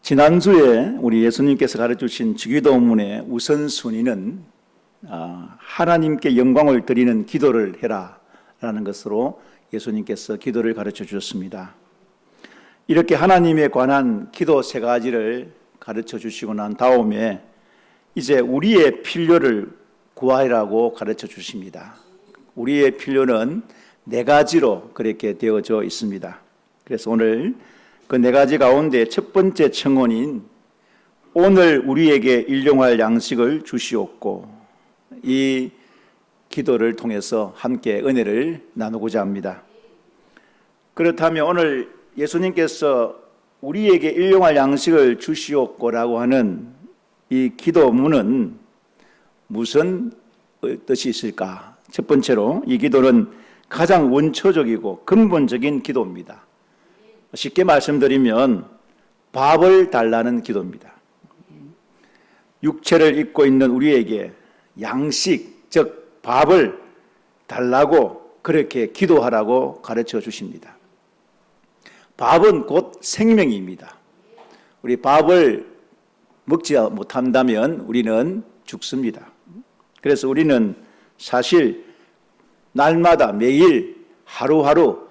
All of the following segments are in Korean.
지난주에 우리 예수님께서 가르쳐주신 주기도문의 우선순위는 하나님께 영광을 드리는 기도를 해라 라는 것으로 예수님께서 기도를 가르쳐 주셨습니다. 이렇게 하나님에 관한 기도 세 가지를 가르쳐 주시고 난 다음에 이제 우리의 필요를 구하라고 가르쳐 주십니다. 우리의 필요는 네 가지로 그렇게 되어져 있습니다. 그래서 오늘 그 네 가지 가운데 첫 번째 청원인 오늘 우리에게 일용할 양식을 주시옵고, 이 기도를 통해서 함께 은혜를 나누고자 합니다. 그렇다면 오늘 예수님께서 우리에게 일용할 양식을 주시옵고라고 하는 이 기도문은 무슨 뜻이 있을까? 첫 번째로 이 기도는 가장 원초적이고 근본적인 기도입니다. 쉽게 말씀드리면 밥을 달라는 기도입니다. 육체를 입고 있는 우리에게 양식, 즉 밥을 달라고 그렇게 기도하라고 가르쳐 주십니다. 밥은 곧 생명입니다. 우리 밥을 먹지 못한다면 우리는 죽습니다. 그래서 우리는 사실 날마다 매일 하루하루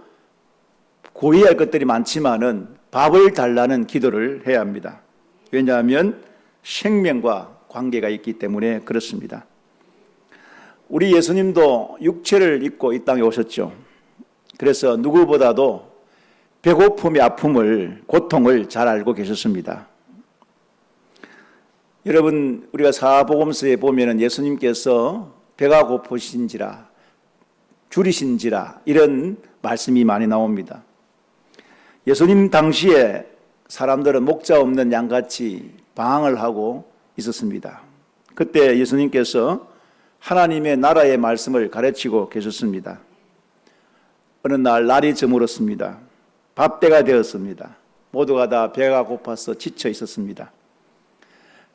구해야 할 것들이 많지만은 밥을 달라는 기도를 해야 합니다. 왜냐하면 생명과 관계가 있기 때문에 그렇습니다. 우리 예수님도 육체를 입고 이 땅에 오셨죠. 그래서 누구보다도 배고픔의 아픔을, 고통을 잘 알고 계셨습니다. 여러분, 우리가 사복음서에 보면은 예수님께서 배가 고프신지라 줄이신지라 이런 말씀이 많이 나옵니다. 예수님 당시에 사람들은 목자 없는 양같이 방황을 하고 있었습니다. 그때 예수님께서 하나님의 나라의 말씀을 가르치고 계셨습니다. 어느 날 날이 저물었습니다. 밥때가 되었습니다. 모두가 다 배가 고파서 지쳐 있었습니다.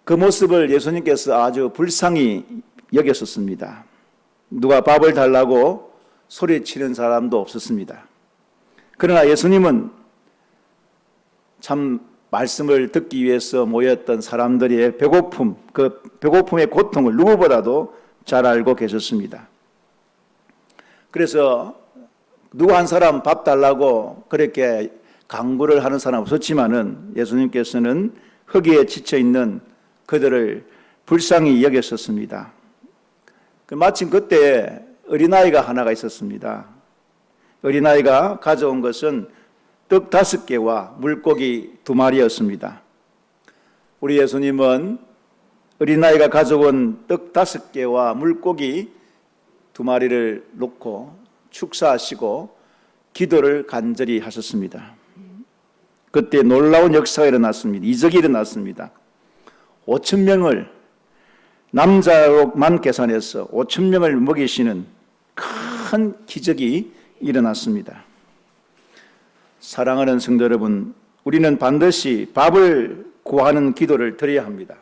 그 모습을 예수님께서 아주 불쌍히 여겼었습니다. 누가 밥을 달라고 소리치는 사람도 없었습니다. 그러나 예수님은 참 말씀을 듣기 위해서 모였던 사람들의 배고픔, 그 배고픔의 고통을 누구보다도 잘 알고 계셨습니다. 그래서 누구 한 사람 밥 달라고 그렇게 강구를 하는 사람 없었지만은 예수님께서는 허기에 지쳐 있는 그들을 불쌍히 여겼었습니다. 마침 그때 어린아이가 하나가 있었습니다. 어린아이가 가져온 것은 떡 5개와 물고기 2마리였습니다. 우리 예수님은 어린아이가 가져온 떡 5개와 물고기 2마리를 놓고 축사하시고 기도를 간절히 하셨습니다. 그때 놀라운 역사가 일어났습니다. 이적이 일어났습니다. 5,000명을 남자로만 계산해서 5,000명을 먹이시는 큰 기적이 일어났습니다. 사랑하는 성도 여러분, 우리는 반드시 밥을 구하는 기도를 드려야 합니다.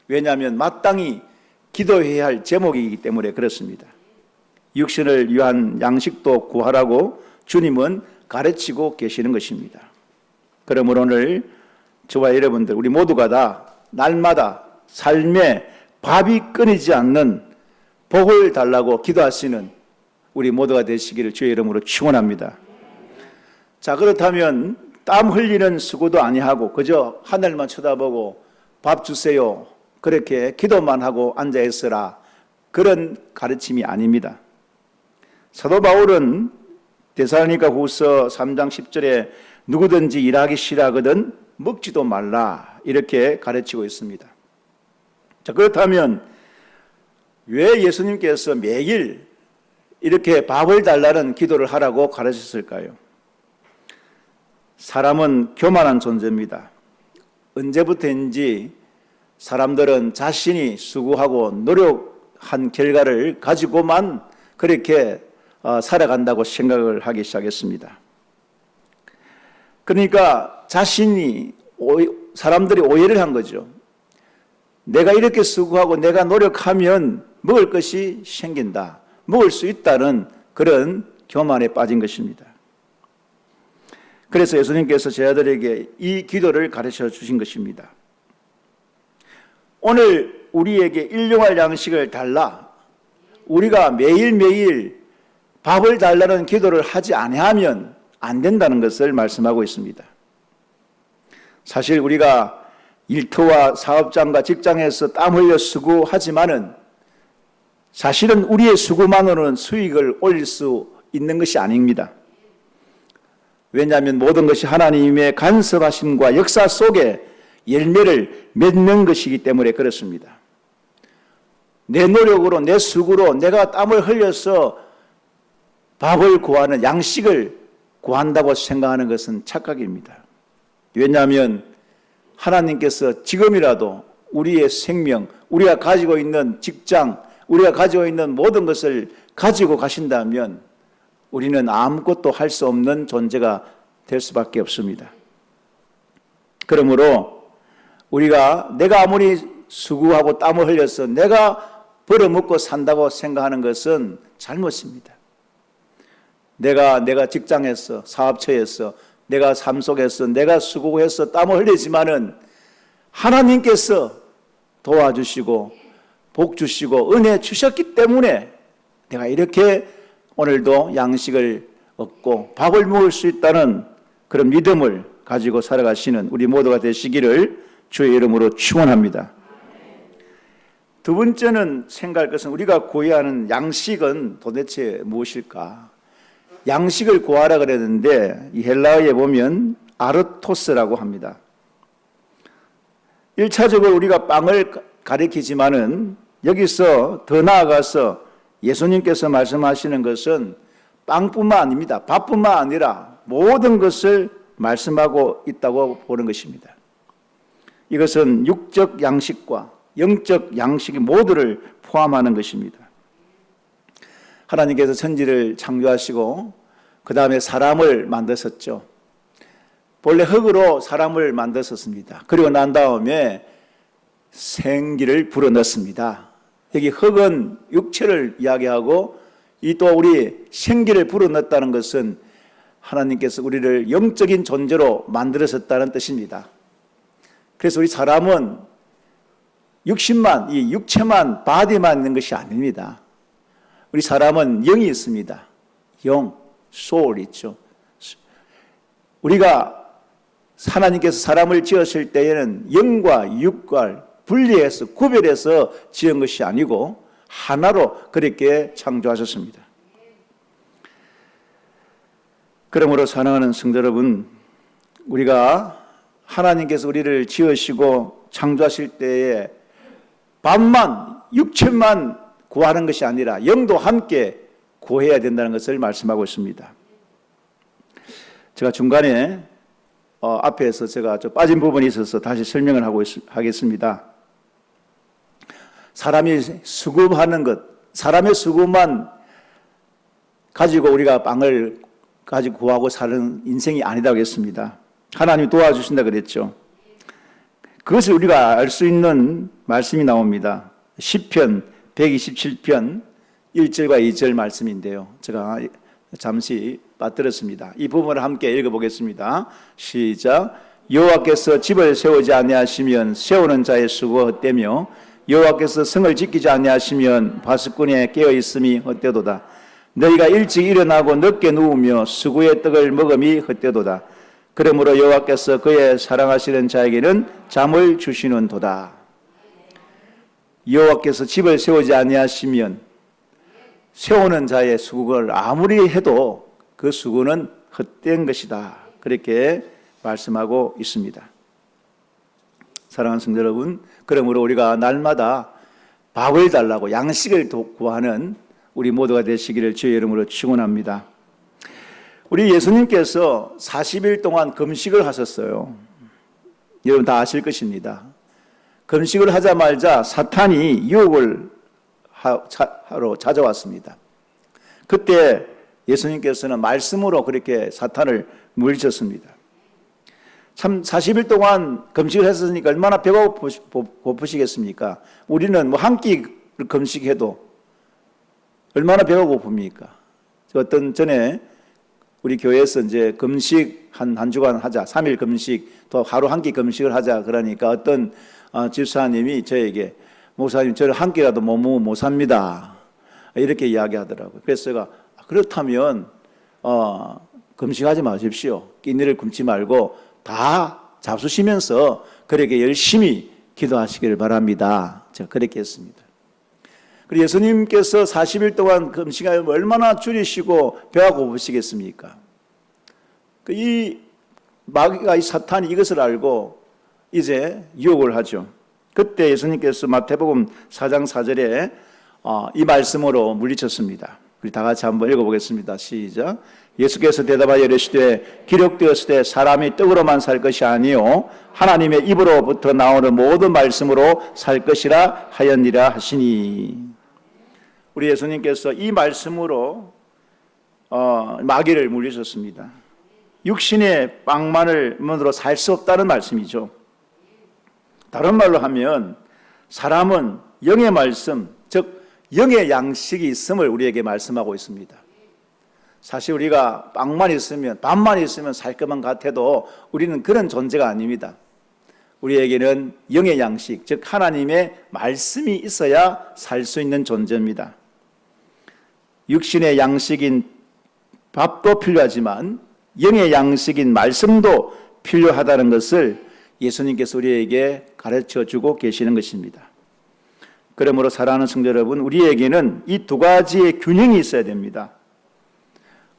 왜냐하면 마땅히 기도해야 할 제목이기 때문에 그렇습니다. 육신을 위한 양식도 구하라고 주님은 가르치고 계시는 것입니다. 그러므로 오늘 저와 여러분들, 우리 모두가 다 날마다 삶에 밥이 끊이지 않는 복을 달라고 기도하시는 우리 모두가 되시기를 주의 이름으로 축원합니다. 자, 그렇다면 땀 흘리는 수고도 아니하고 그저 하늘만 쳐다보고 밥 주세요 그렇게 기도만 하고 앉아 있으라, 그런 가르침이 아닙니다. 사도 바울은 데살로니가 후서 3장 10절에 누구든지 일하기 싫어하거든 먹지도 말라 이렇게 가르치고 있습니다. 자, 그렇다면 왜 예수님께서 매일 이렇게 밥을 달라는 기도를 하라고 가르쳤을까요? 사람은 교만한 존재입니다. 언제부터인지 사람들은 자신이 수고하고 노력한 결과를 가지고만 그렇게 살아간다고 생각을 하기 시작했습니다. 그러니까 사람들이 오해를 한 거죠. 내가 이렇게 수고하고 내가 노력하면 먹을 것이 생긴다, 먹을 수 있다는 그런 교만에 빠진 것입니다. 그래서 예수님께서 제자들에게 이 기도를 가르쳐 주신 것입니다. 오늘 우리에게 일용할 양식을 달라. 우리가 매일매일 밥을 달라는 기도를 하지 아니하면 안 된다는 것을 말씀하고 있습니다. 사실 우리가 일터와 사업장과 직장에서 땀 흘려 수고하지만은 사실은 우리의 수고만으로는 수익을 올릴 수 있는 것이 아닙니다. 왜냐하면 모든 것이 하나님의 간섭하심과 역사 속에 열매를 맺는 것이기 때문에 그렇습니다. 내 노력으로 내 수고로 내가 땀을 흘려서 밥을 구하는 양식을 구한다고 생각하는 것은 착각입니다. 왜냐하면 하나님께서 지금이라도 우리의 생명, 우리가 가지고 있는 직장, 우리가 가지고 있는 모든 것을 가지고 가신다면 우리는 아무것도 할 수 없는 존재가 될 수밖에 없습니다. 그러므로 우리가 내가 아무리 수고하고 땀을 흘려서 내가 벌어먹고 산다고 생각하는 것은 잘못입니다. 내가 직장에서, 사업처에서, 내가 삶 속에서 내가 수고해서 땀을 흘리지만은 하나님께서 도와주시고 복 주시고 은혜 주셨기 때문에 내가 이렇게 오늘도 양식을 얻고 밥을 먹을 수 있다는 그런 믿음을 가지고 살아가시는 우리 모두가 되시기를 주의 이름으로 축원합니다. 두 번째는 생각할 것은 우리가 구해야 하는 양식은 도대체 무엇일까? 양식을 구하라 그랬는데 이 헬라어에 보면 아르토스라고 합니다. 1차적으로 우리가 빵을 가리키지만은 여기서 더 나아가서 예수님께서 말씀하시는 것은 빵뿐만 아닙니다. 밥뿐만 아니라 모든 것을 말씀하고 있다고 보는 것입니다. 이것은 육적 양식과 영적 양식이 모두를 포함하는 것입니다. 하나님께서 천지를 창조하시고 그 다음에 사람을 만드셨죠. 본래 흙으로 사람을 만드셨습니다. 그리고 난 다음에 생기를 불어넣습니다. 여기 흙은 육체를 이야기하고 이 또 우리 생기를 불어넣었다는 것은 하나님께서 우리를 영적인 존재로 만들으셨다는 뜻입니다. 그래서 우리 사람은 육신만, 이 육체만, 바디만 있는 것이 아닙니다. 우리 사람은 영이 있습니다. 영, 소울 있죠. 우리가 하나님께서 사람을 지었을 때에는 영과 육과 분리해서 구별해서 지은 것이 아니고 하나로 그렇게 창조하셨습니다. 그러므로 사랑하는 성도 여러분, 우리가 하나님께서 우리를 지으시고 창조하실 때에 밥만, 육체만 구하는 것이 아니라 영도 함께 구해야 된다는 것을 말씀하고 있습니다. 제가 중간에 앞에서 제가 빠진 부분이 있어서 다시 설명을 하겠습니다. 사람이 수고하는 것, 사람의 수고만 가지고 우리가 빵을 가지고 구하고 사는 인생이 아니다고 했습니다. 하나님이 도와주신다 그랬죠. 그것을 우리가 알 수 있는 말씀이 나옵니다. 시편 127편 1절과 2절 말씀인데요. 제가 잠시 빠뜨렸습니다. 이 부분을 함께 읽어보겠습니다. 시작. 여호와께서 집을 세우지 아니하시면 세우는 자의 수고 헛되며 여호와께서 성을 지키지 아니하시면 바스꾼의 깨어있음이 헛되도다. 너희가 일찍 일어나고 늦게 누우며 수고의 떡을 먹음이 헛되도다. 그러므로 여호와께서 그의 사랑하시는 자에게는 잠을 주시는도다. 여호와께서 집을 세우지 아니하시면 세우는 자의 수고를 아무리 해도 그 수고는 헛된 것이다. 그렇게 말씀하고 있습니다. 사랑하는 성도 여러분, 그러므로 우리가 날마다 밥을 달라고 양식을 구하는 우리 모두가 되시기를 주의 이름으로 축원합니다. 우리 예수님께서 40일 동안 금식을 하셨어요. 여러분 다 아실 것입니다. 금식을 하자마자 사탄이 유혹을 하러 찾아왔습니다. 그때 예수님께서는 말씀으로 그렇게 사탄을 물리쳤습니다. 참 40일 동안 금식을 했으니까 얼마나 배가 고프시겠습니까? 우리는 뭐 한 끼 금식해도 얼마나 배가 고픕니까? 어떤 전에 우리 교회에서 이제 금식 한 주간 하자, 3일 금식, 또 하루 한 끼 금식을 하자. 그러니까 어떤 집사님이 저에게 목사님 저를 한 끼라도 못 먹으면 못 삽니다. 이렇게 이야기하더라고요. 그래서 제가 그렇다면 금식하지 마십시오. 끼니를 굶지 말고 다 잡수시면서 그렇게 열심히 기도하시기를 바랍니다. 제가 그렇게 했습니다. 그리고 예수님께서 40일 동안 금식하면 얼마나 줄이시고 배가 고프시겠습니까? 이 마귀가, 이 사탄이 이것을 알고 이제 유혹을 하죠. 그때 예수님께서 마태복음 4장 4절에 이 말씀으로 물리쳤습니다. 우리 다 같이 한번 읽어보겠습니다. 시작. 예수께서 대답하여 이르시되 기록되었으되 사람이 떡으로만 살 것이 아니요 하나님의 입으로부터 나오는 모든 말씀으로 살 것이라 하였니라 하시니. 우리 예수님께서 이 말씀으로 마귀를 물리셨습니다. 육신의 빵만으로 살 수 없다는 말씀이죠. 다른 말로 하면 사람은 영의 말씀, 즉 영의 양식이 있음을 우리에게 말씀하고 있습니다. 사실 우리가 빵만 있으면, 밥만 있으면 살 것만 같아도 우리는 그런 존재가 아닙니다. 우리에게는 영의 양식, 즉 하나님의 말씀이 있어야 살 수 있는 존재입니다. 육신의 양식인 밥도 필요하지만 영의 양식인 말씀도 필요하다는 것을 예수님께서 우리에게 가르쳐주고 계시는 것입니다. 그러므로 사랑하는 성도 여러분, 우리에게는 이 두 가지의 균형이 있어야 됩니다.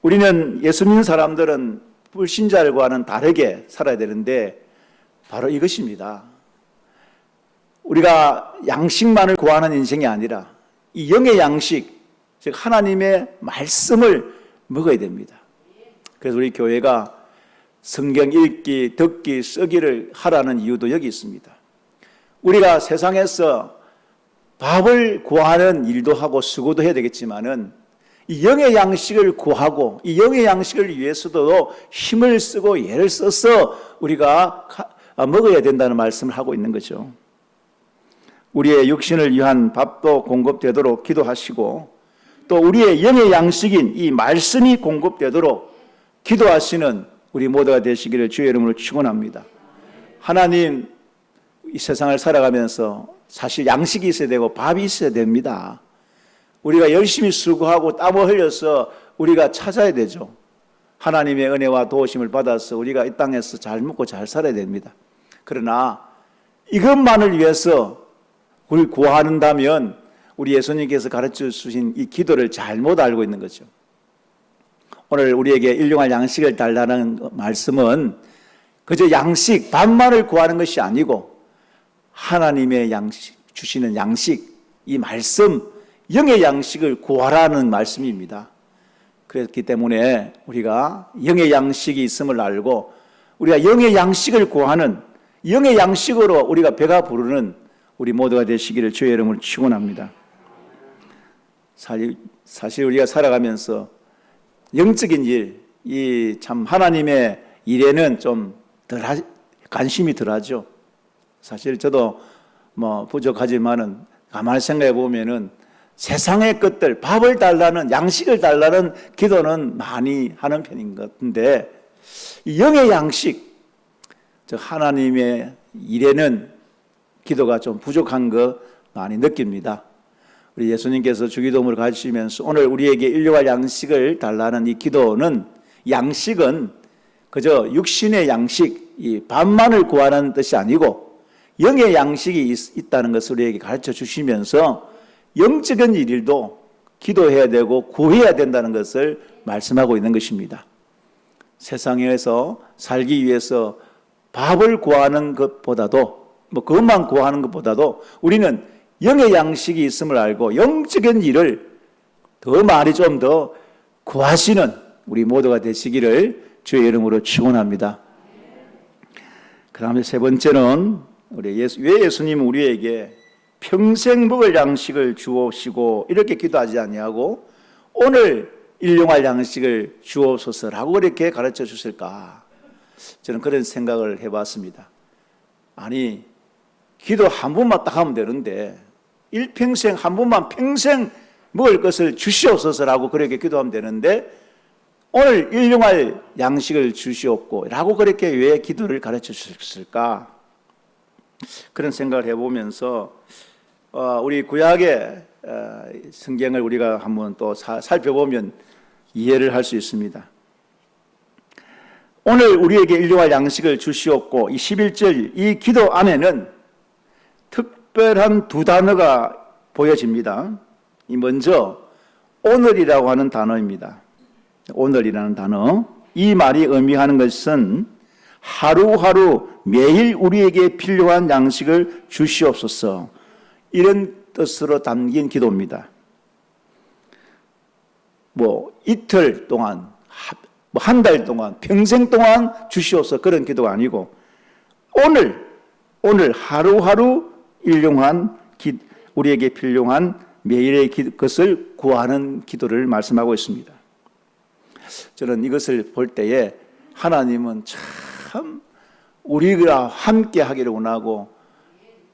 우리는 예수 믿는 사람들은 불신자들과는 다르게 살아야 되는데 바로 이것입니다. 우리가 양식만을 구하는 인생이 아니라 이 영의 양식, 즉 하나님의 말씀을 먹어야 됩니다. 그래서 우리 교회가 성경 읽기, 듣기, 쓰기를 하라는 이유도 여기 있습니다. 우리가 세상에서 밥을 구하는 일도 하고 수고도 해야 되겠지만은 이 영의 양식을 구하고 이 영의 양식을 위해서도 힘을 쓰고 애를 써서 우리가 먹어야 된다는 말씀을 하고 있는 거죠. 우리의 육신을 위한 밥도 공급되도록 기도하시고 또 우리의 영의 양식인 이 말씀이 공급되도록 기도하시는 우리 모두가 되시기를 주의 이름으로 축원합니다. 하나님, 이 세상을 살아가면서 사실 양식이 있어야 되고 밥이 있어야 됩니다. 우리가 열심히 수고하고 땀을 흘려서 우리가 찾아야 되죠. 하나님의 은혜와 도우심을 받아서 우리가 이 땅에서 잘 먹고 잘 살아야 됩니다. 그러나 이것만을 위해서 우리를 구한다면 우리 예수님께서 가르쳐 주신 이 기도를 잘못 알고 있는 거죠. 오늘 우리에게 일용할 양식을 달라는 말씀은 그저 양식, 밥만을 구하는 것이 아니고 하나님의 양식, 주시는 양식, 이 말씀, 영의 양식을 구하라는 말씀입니다. 그렇기 때문에 우리가 영의 양식이 있음을 알고 우리가 영의 양식을 구하는, 영의 양식으로 우리가 배가 부르는 우리 모두가 되시기를 주의 이름으로 축원합니다. 사실 우리가 살아가면서 영적인 일, 이 참 하나님의 일에는 좀 관심이 덜하죠. 사실 저도 부족하지만은 가만히 생각해 보면은 세상의 것들, 밥을 달라는, 양식을 달라는 기도는 많이 하는 편인 것 같은데 이 영의 양식, 즉 하나님의 일에는 기도가 좀 부족한 거 많이 느낍니다. 우리 예수님께서 주기도문을 가르치시면서 오늘 우리에게 일용할 양식을 달라는 이 기도는, 양식은 그저 육신의 양식, 이 밥만을 구하는 뜻이 아니고 영의 양식이 있다는 것을 우리에게 가르쳐 주시면서 영적인 일도 기도해야 되고 구해야 된다는 것을 말씀하고 있는 것입니다. 세상에서 살기 위해서 밥을 구하는 것보다도, 그것만 구하는 것보다도 우리는 영의 양식이 있음을 알고 영적인 일을 더 많이 좀 더 구하시는 우리 모두가 되시기를 주의 이름으로 축원합니다. 그 다음에 세 번째는 왜 예수님은 우리에게 평생 먹을 양식을 주옵시고 이렇게 기도하지 아니하고 오늘 일용할 양식을 주옵소서라고 이렇게 가르쳐 주실까? 저는 그런 생각을 해봤습니다. 아니, 기도 한 번만 딱 하면 되는데 일평생 한 번만 평생 먹을 것을 주시옵소서라고 그렇게 기도하면 되는데 오늘 일용할 양식을 주시옵고 라고 그렇게 왜 기도를 가르쳐 주셨을까? 그런 생각을 해보면서 우리 구약의 성경을 우리가 한번 또 살펴보면 이해를 할 수 있습니다. 오늘 우리에게 일용할 양식을 주시옵고 이 11절 이 기도 안에는 특별한 두 단어가 보여집니다. 이 먼저 오늘이라고 하는 단어입니다. 오늘이라는 단어. 이 말이 의미하는 것은 하루하루 매일 우리에게 필요한 양식을 주시옵소서, 이런 뜻으로 담긴 기도입니다. 이틀 동안, 한 달 동안, 평생 동안 주시옵소서, 그런 기도가 아니고 오늘 하루하루 일용한 우리에게 필요한 매일의 것을 구하는 기도를 말씀하고 있습니다. 저는 이것을 볼 때에 하나님은 참 우리가 함께 하기를 원하고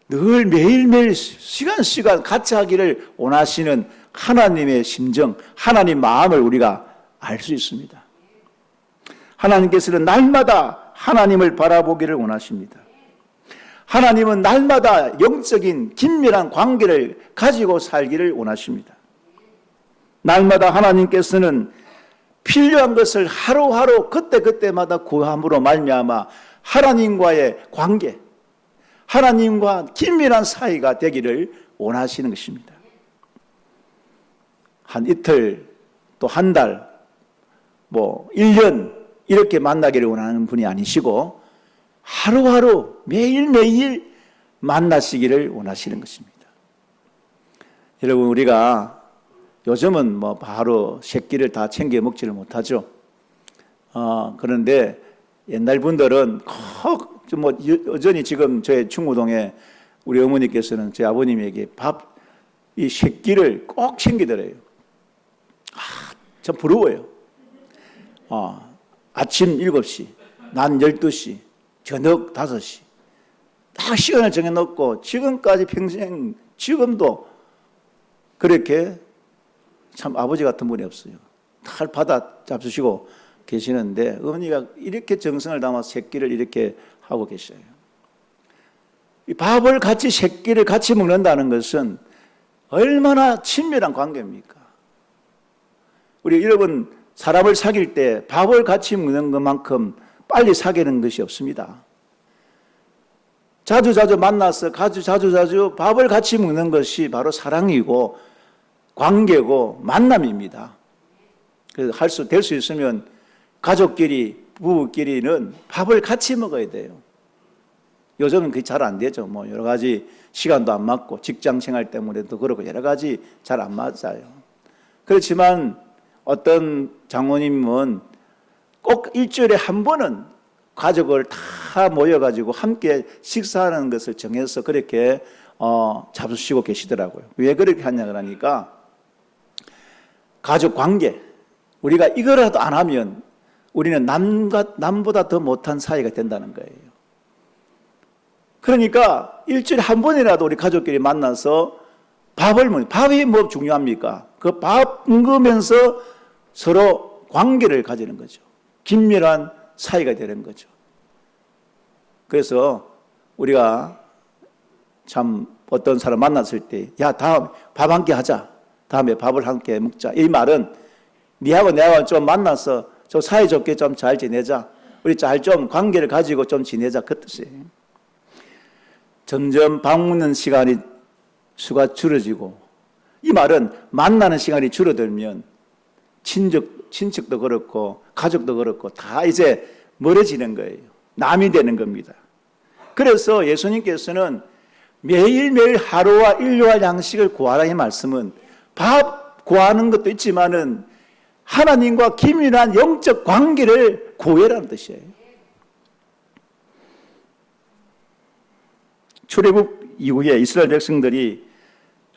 늘 매일매일 시간 같이 하기를 원하시는 하나님의 심정, 하나님 마음을 우리가 알 수 있습니다. 하나님께서는 날마다 하나님을 바라보기를 원하십니다. 하나님은 날마다 영적인 긴밀한 관계를 가지고 살기를 원하십니다. 날마다 하나님께서는 필요한 것을 하루하루 그때그때마다 구함으로 말미암아 하나님과의 관계, 하나님과 긴밀한 사이가 되기를 원하시는 것입니다. 한 이틀, 또 한 달, 1년 이렇게 만나기를 원하는 분이 아니시고 하루하루 매일매일 만나시기를 원하시는 것입니다. 여러분, 우리가 요즘은 바로 새끼를 다 챙겨 먹지를 못하죠. 그런데 옛날 분들은 여전히 지금 저희 충무동에 우리 어머니께서는 제 아버님에게 이 새끼를 꼭 챙기더래요. 참 부러워요. 아침 7시, 낮 12시, 저녁 5시 다 시간을 정해놓고 지금까지 평생 지금도 그렇게 참 아버지 같은 분이 없어요. 잘 받아 잡수시고 계시는데 어머니가 이렇게 정성을 담아서 새끼를 이렇게 하고 계셔요. 이 밥을 같이 새끼를 같이 먹는다는 것은 얼마나 친밀한 관계입니까? 우리 여러분, 사람을 사귈 때 밥을 같이 먹는 것만큼 빨리 사귀는 것이 없습니다. 자주 만나서 자주 밥을 같이 먹는 것이 바로 사랑이고 관계고 만남입니다. 그래서 될 수 있으면 가족끼리, 부부끼리는 밥을 같이 먹어야 돼요. 요즘은 그게 잘 안 되죠. 여러 가지 시간도 안 맞고 직장 생활 때문에도 그렇고 여러 가지 잘 안 맞아요. 그렇지만 어떤 장모님은 꼭 일주일에 한 번은 가족을 다 모여가지고 함께 식사하는 것을 정해서 그렇게 잡수시고 계시더라고요. 왜 그렇게 하냐 그러니까 가족 관계, 우리가 이거라도 안 하면 우리는 남보다 더 못한 사이가 된다는 거예요. 그러니까 일주일에 한 번이라도 우리 가족끼리 만나서 밥이 중요합니까? 그 밥 먹으면서 서로 관계를 가지는 거죠. 긴밀한 사이가 되는 거죠. 그래서 우리가 참 어떤 사람 만났을 때, 다음에 밥 함께 하자. 다음에 밥을 함께 먹자. 이 말은 니하고 내하고 좀 만나서 좀 사이좋게 좀 잘 지내자. 우리 잘 좀 관계를 가지고 좀 지내자. 그 뜻이에요. 점점 밥 먹는 수가 줄어지고, 이 말은 만나는 시간이 줄어들면 친척도 그렇고 가족도 그렇고 다 이제 멀어지는 거예요. 남이 되는 겁니다. 그래서 예수님께서는 매일매일 하루와 일용할 양식을 구하라 이 말씀은 밥 구하는 것도 있지만은 하나님과 긴밀한 영적 관계를 구해라는 뜻이에요. 출애굽 이후에 이스라엘 백성들이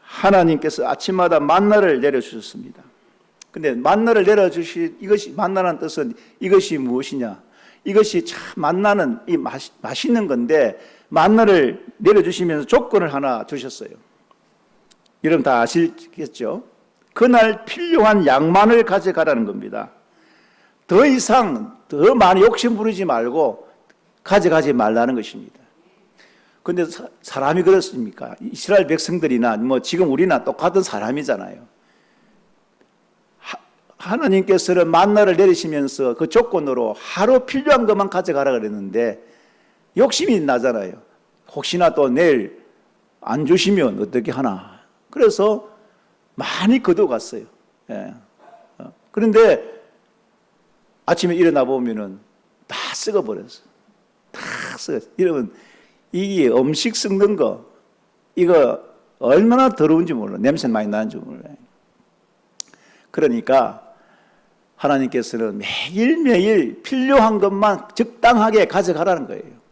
하나님께서 아침마다 만나를 내려주셨습니다. 근데 만나를 만나라는 뜻은 이것이 무엇이냐? 이것이 참 만나는 이 맛있는 건데 만나를 내려주시면서 조건을 하나 주셨어요. 여러분 다 아시겠죠? 그날 필요한 양만을 가져가라는 겁니다. 더 이상 더 많이 욕심 부리지 말고 가져가지 말라는 것입니다. 그런데 사람이 그렇습니까? 이스라엘 백성들이나 뭐 지금 우리나 똑같은 사람이잖아요. 하나님께서는 만나를 내리시면서 그 조건으로 하루 필요한 것만 가져가라 그랬는데 욕심이 나잖아요. 혹시나 또 내일 안 주시면 어떻게 하나. 그래서 많이 거둬갔어요. 예. 그런데 아침에 일어나 보면은 다 썩어버렸어. 다 썩었어. 이러면 이게 음식 썩는 거, 이거 얼마나 더러운지 몰라. 냄새 많이 나는지 몰라요. 그러니까 하나님께서는 매일매일 필요한 것만 적당하게 가져가라는 거예요.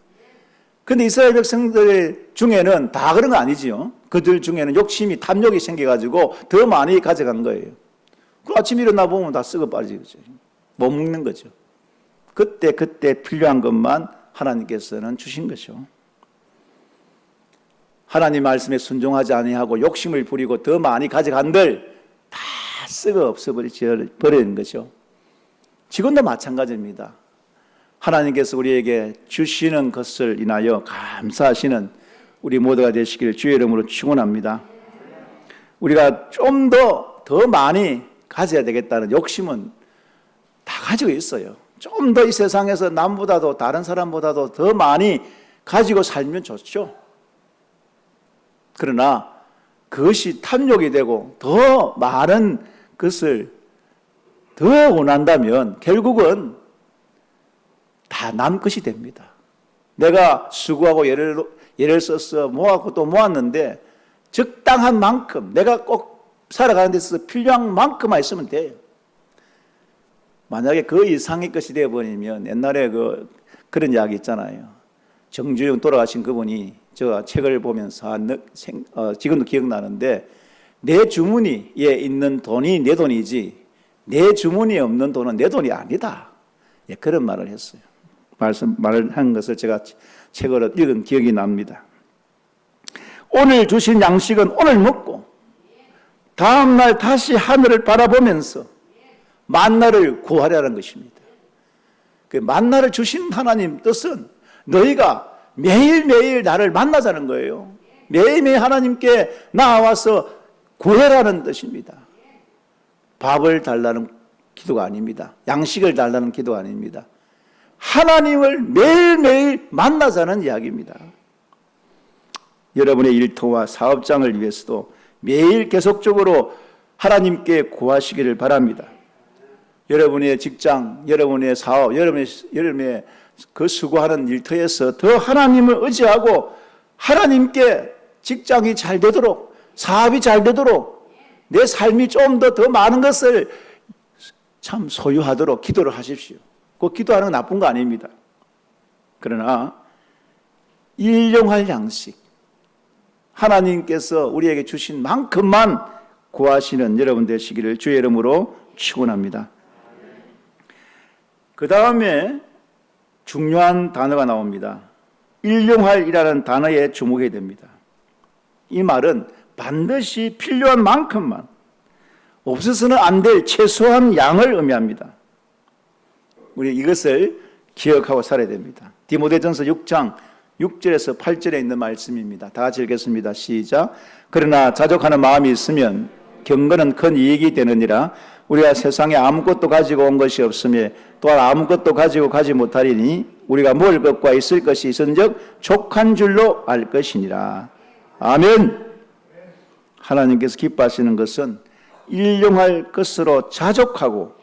그런데 이스라엘 백성들 중에는 다 그런 거 아니지요. 그들 중에는 욕심이, 탐욕이 생겨가지고 더 많이 가져간 거예요. 그 아침에 일어나 보면 다 썩어 빠지죠. 못 먹는 거죠. 그때 필요한 것만 하나님께서는 주신 거죠. 하나님 말씀에 순종하지 아니하고 욕심을 부리고 더 많이 가져간들 다 썩어 없어버리는 거죠. 지금도 마찬가지입니다. 하나님께서 우리에게 주시는 것을 인하여 감사하시는 우리 모두가 되시기를 주의 이름으로 축원합니다. 우리가 좀 더 많이 가져야 되겠다는 욕심은 다 가지고 있어요. 좀 더 이 세상에서 남보다도 다른 사람보다도 더 많이 가지고 살면 좋죠. 그러나 그것이 탐욕이 되고 더 많은 것을 더 원한다면 결국은 다 남 것이 됩니다. 내가 수고하고 예를 써서 모았고 또 모았는데 적당한 만큼 내가 꼭 살아가는 데 있어서 필요한 만큼만 있으면 돼요. 만약에 그 이상의 것이 되어버리면 옛날에 그런 이야기 있잖아요. 정주영 돌아가신 그분이 제가 책을 보면서 지금도 기억나는데 내 주머니에 있는 돈이 내 돈이지 내 주머니에 없는 돈은 내 돈이 아니다. 예, 그런 말을 했어요. 말을 한 것을 제가 책으로 읽은 기억이 납니다. 오늘 주신 양식은 오늘 먹고 다음날 다시 하늘을 바라보면서 만나를 구하려는 것입니다. 그 만나를 주신 하나님 뜻은 너희가 매일매일 나를 만나자는 거예요. 매일매일 하나님께 나와서 구해라는 뜻입니다. 밥을 달라는 기도가 아닙니다. 양식을 달라는 기도가 아닙니다. 하나님을 매일매일 만나자는 이야기입니다. 여러분의 일터와 사업장을 위해서도 매일 계속적으로 하나님께 구하시기를 바랍니다. 여러분의 직장, 여러분의 사업, 여러분의 그 수고하는 일터에서 더 하나님을 의지하고 하나님께 직장이 잘 되도록, 사업이 잘 되도록, 내 삶이 좀 더 많은 것을 참 소유하도록 기도를 하십시오. 그 기도하는 건 나쁜 거 아닙니다. 그러나 일용할 양식, 하나님께서 우리에게 주신 만큼만 구하시는 여러분 되시기를 주의 이름으로 축원합니다. 그 다음에 중요한 단어가 나옵니다. 일용할이라는 단어에 주목해야 됩니다. 이 말은 반드시 필요한 만큼만, 없어서는 안 될 최소한 양을 의미합니다. 우리 이것을 기억하고 살아야 됩니다. 디모데전서 6장 6절에서 8절에 있는 말씀입니다. 다 같이 읽겠습니다. 시작. 그러나 자족하는 마음이 있으면 경건은 큰 이익이 되느니라. 우리가 세상에 아무것도 가지고 온 것이 없으며 또한 아무것도 가지고 가지 못하리니 우리가 먹을 것과 있을 것이 있은즉 족한 줄로 알 것이니라. 아멘. 하나님께서 기뻐하시는 것은 일용할 것으로 자족하고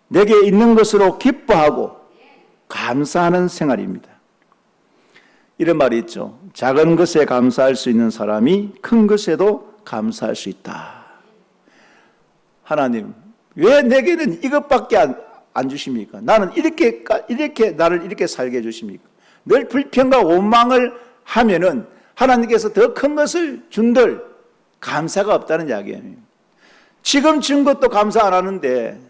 내게 있는 것으로 기뻐하고 감사하는 생활입니다. 이런 말이 있죠. 작은 것에 감사할 수 있는 사람이 큰 것에도 감사할 수 있다. 하나님, 왜 내게는 이것밖에 안 주십니까? 나는 이렇게 나를 이렇게 살게 해주십니까? 늘 불평과 원망을 하면은 하나님께서 더 큰 것을 준들 감사가 없다는 이야기예요. 지금 준 것도 감사 안 하는데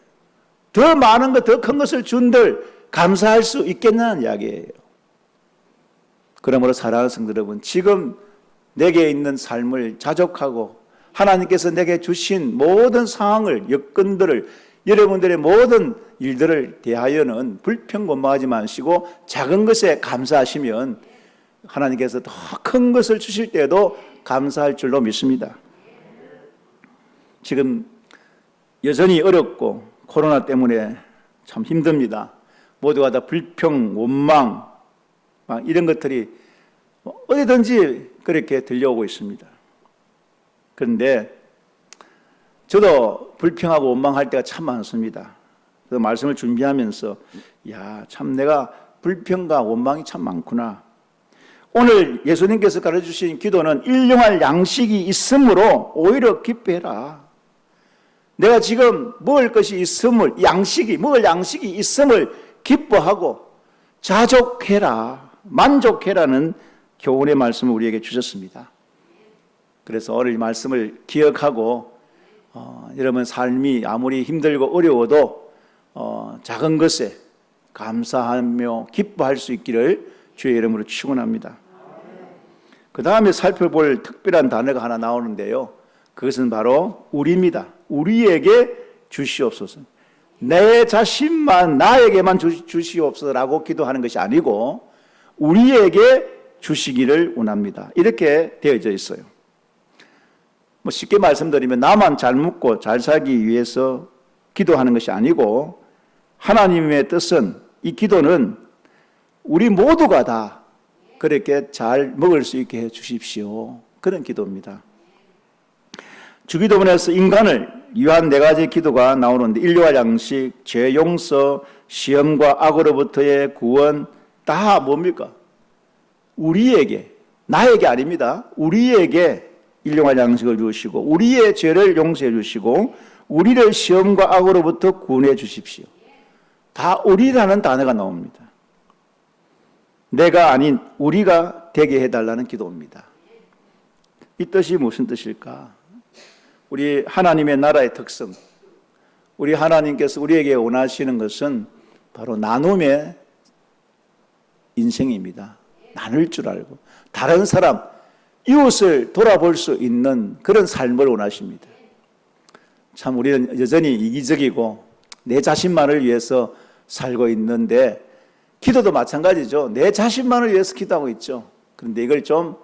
더 많은 것, 더 큰 것을 준들 감사할 수 있겠냐는 이야기예요. 그러므로 사랑하는 성도 여러분, 지금 내게 있는 삶을 자족하고 하나님께서 내게 주신 모든 상황을, 여건들을 여러분들의 모든 일들을 대하여는 불평곤망하지 마시고 작은 것에 감사하시면 하나님께서 더 큰 것을 주실 때에도 감사할 줄로 믿습니다. 지금 여전히 어렵고 코로나 때문에 참 힘듭니다. 모두가 다 불평, 원망 이런 것들이 어디든지 그렇게 들려오고 있습니다. 그런데 저도 불평하고 원망할 때가 참 많습니다. 그 말씀을 준비하면서 참 내가 불평과 원망이 참 많구나. 오늘 예수님께서 가르쳐주신 기도는 일용할 양식이 있으므로 오히려 기뻐해라. 내가 지금 먹을 것이 있음을, 먹을 양식이 있음을 기뻐하고 자족해라, 만족해라는 교훈의 말씀을 우리에게 주셨습니다. 그래서 오늘 이 말씀을 기억하고 여러분 삶이 아무리 힘들고 어려워도 작은 것에 감사하며 기뻐할 수 있기를 주의 이름으로 축원합니다. 그 다음에 살펴볼 특별한 단어가 하나 나오는데요. 그것은 바로 우리입니다. 우리에게 주시옵소서. 내 자신만 나에게만 주시옵소서라고 기도하는 것이 아니고 우리에게 주시기를 원합니다. 이렇게 되어져 있어요. 쉽게 말씀드리면 나만 잘 먹고 잘 살기 위해서 기도하는 것이 아니고 하나님의 뜻은, 이 기도는 우리 모두가 다 그렇게 잘 먹을 수 있게 해 주십시오. 그런 기도입니다. 주기도문에서 인간을 위한 4가지 기도가 나오는데 인류와 양식, 죄 용서, 시험과 악으로부터의 구원, 다 뭡니까? 우리에게, 나에게 아닙니다. 우리에게 일용할 양식을 주시고 우리의 죄를 용서해 주시고 우리를 시험과 악으로부터 구원해 주십시오. 다 우리라는 단어가 나옵니다. 내가 아닌 우리가 되게 해달라는 기도입니다. 이 뜻이 무슨 뜻일까? 우리 하나님의 나라의 특성, 우리 하나님께서 우리에게 원하시는 것은 바로 나눔의 인생입니다. 나눌 줄 알고 다른 사람, 이웃을 돌아볼 수 있는 그런 삶을 원하십니다. 참 우리는 여전히 이기적이고 내 자신만을 위해서 살고 있는데 기도도 마찬가지죠. 내 자신만을 위해서 기도하고 있죠. 그런데 이걸 좀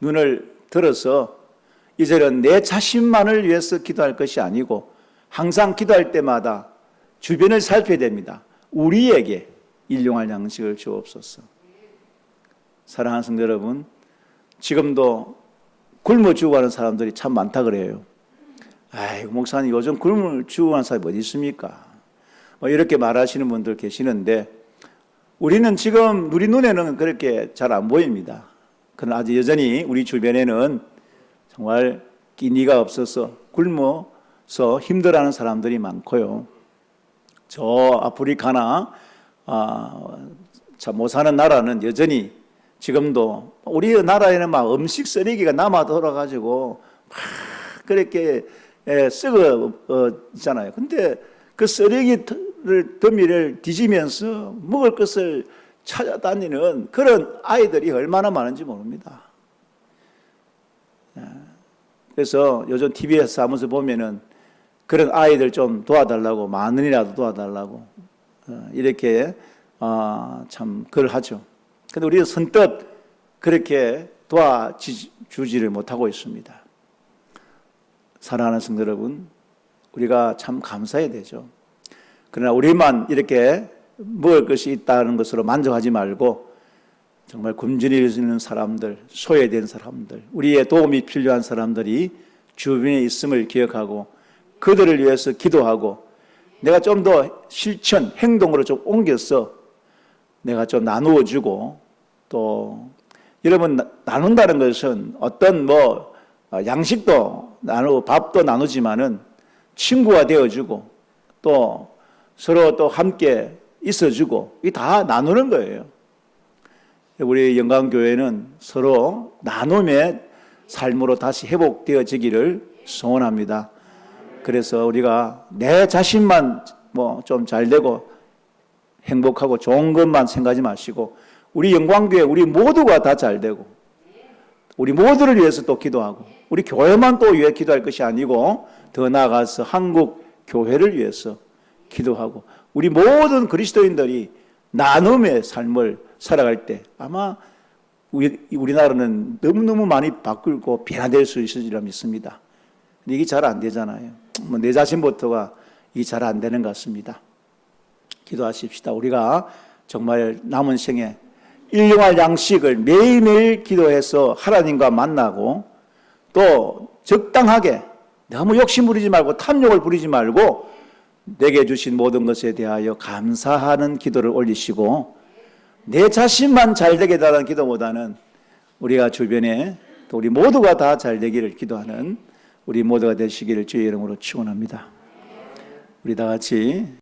눈을 들어서 이제는 내 자신만을 위해서 기도할 것이 아니고 항상 기도할 때마다 주변을 살펴야 됩니다. 우리에게 일용할 양식을 주옵소서. 사랑하는 성도 여러분, 지금도 굶어 죽어가는 사람들이 참 많다 그래요. 아이고 목사님 요즘 굶어 죽어가는 사람이 어디 있습니까? 이렇게 말하시는 분들 계시는데 우리는 지금 우리 눈에는 그렇게 잘 안 보입니다. 그러나 아직 여전히 우리 주변에는 정말 끼니가 없어서 굶어서 힘들어하는 사람들이 많고요. 저 아프리카나 참 못 사는 나라는 여전히 지금도 우리 나라에는 막 음식 쓰레기가 남아 돌아가지고 막 그렇게 썩어 있잖아요. 근데 그 쓰레기 더미를 뒤지면서 먹을 것을 찾아다니는 그런 아이들이 얼마나 많은지 모릅니다. 그래서 요즘 TV에서 사무소 보면은 그런 아이들 좀 도와달라고, 10,000원이라도 도와달라고 이렇게 참 그걸 하죠. 그런데 우리는 선뜻 그렇게 도와주지를 못하고 있습니다. 사랑하는 성도 여러분, 우리가 참 감사해야 되죠. 그러나 우리만 이렇게 먹을 것이 있다는 것으로 만족하지 말고 정말 굶주리는 사람들, 소외된 사람들, 우리의 도움이 필요한 사람들이 주변에 있음을 기억하고 그들을 위해서 기도하고 내가 좀 더 실천, 행동으로 좀 옮겨서 내가 좀 나누어주고 또 여러분 나눈다는 것은 어떤 양식도 나누고 밥도 나누지만은 친구가 되어주고 또 서로 또 함께 있어주고 이게 다 나누는 거예요. 우리 영광교회는 서로 나눔의 삶으로 다시 회복되어지기를 소원합니다. 그래서 우리가 내 자신만 좀 잘되고 행복하고 좋은 것만 생각하지 마시고 우리 영광교회 우리 모두가 다 잘되고 우리 모두를 위해서 또 기도하고 우리 교회만 또 위해 기도할 것이 아니고 더 나아가서 한국 교회를 위해서 기도하고 우리 모든 그리스도인들이 나눔의 삶을 살아갈 때 아마 우리나라는 너무너무 많이 바꾸고 변화될 수 있으리라 믿습니다. 근데 이게 잘 안 되잖아요. 내 자신부터가 이게 잘 안 되는 것 같습니다. 기도하십시다. 우리가 정말 남은 생에 일용할 양식을 매일매일 기도해서 하나님과 만나고 또 적당하게 너무 욕심 부리지 말고 탐욕을 부리지 말고 내게 주신 모든 것에 대하여 감사하는 기도를 올리시고 내 자신만 잘 되게 달라는 기도보다는 우리가 주변에 또 우리 모두가 다 잘 되기를 기도하는 우리 모두가 되시기를 주의 이름으로 축원합니다. 우리 다 같이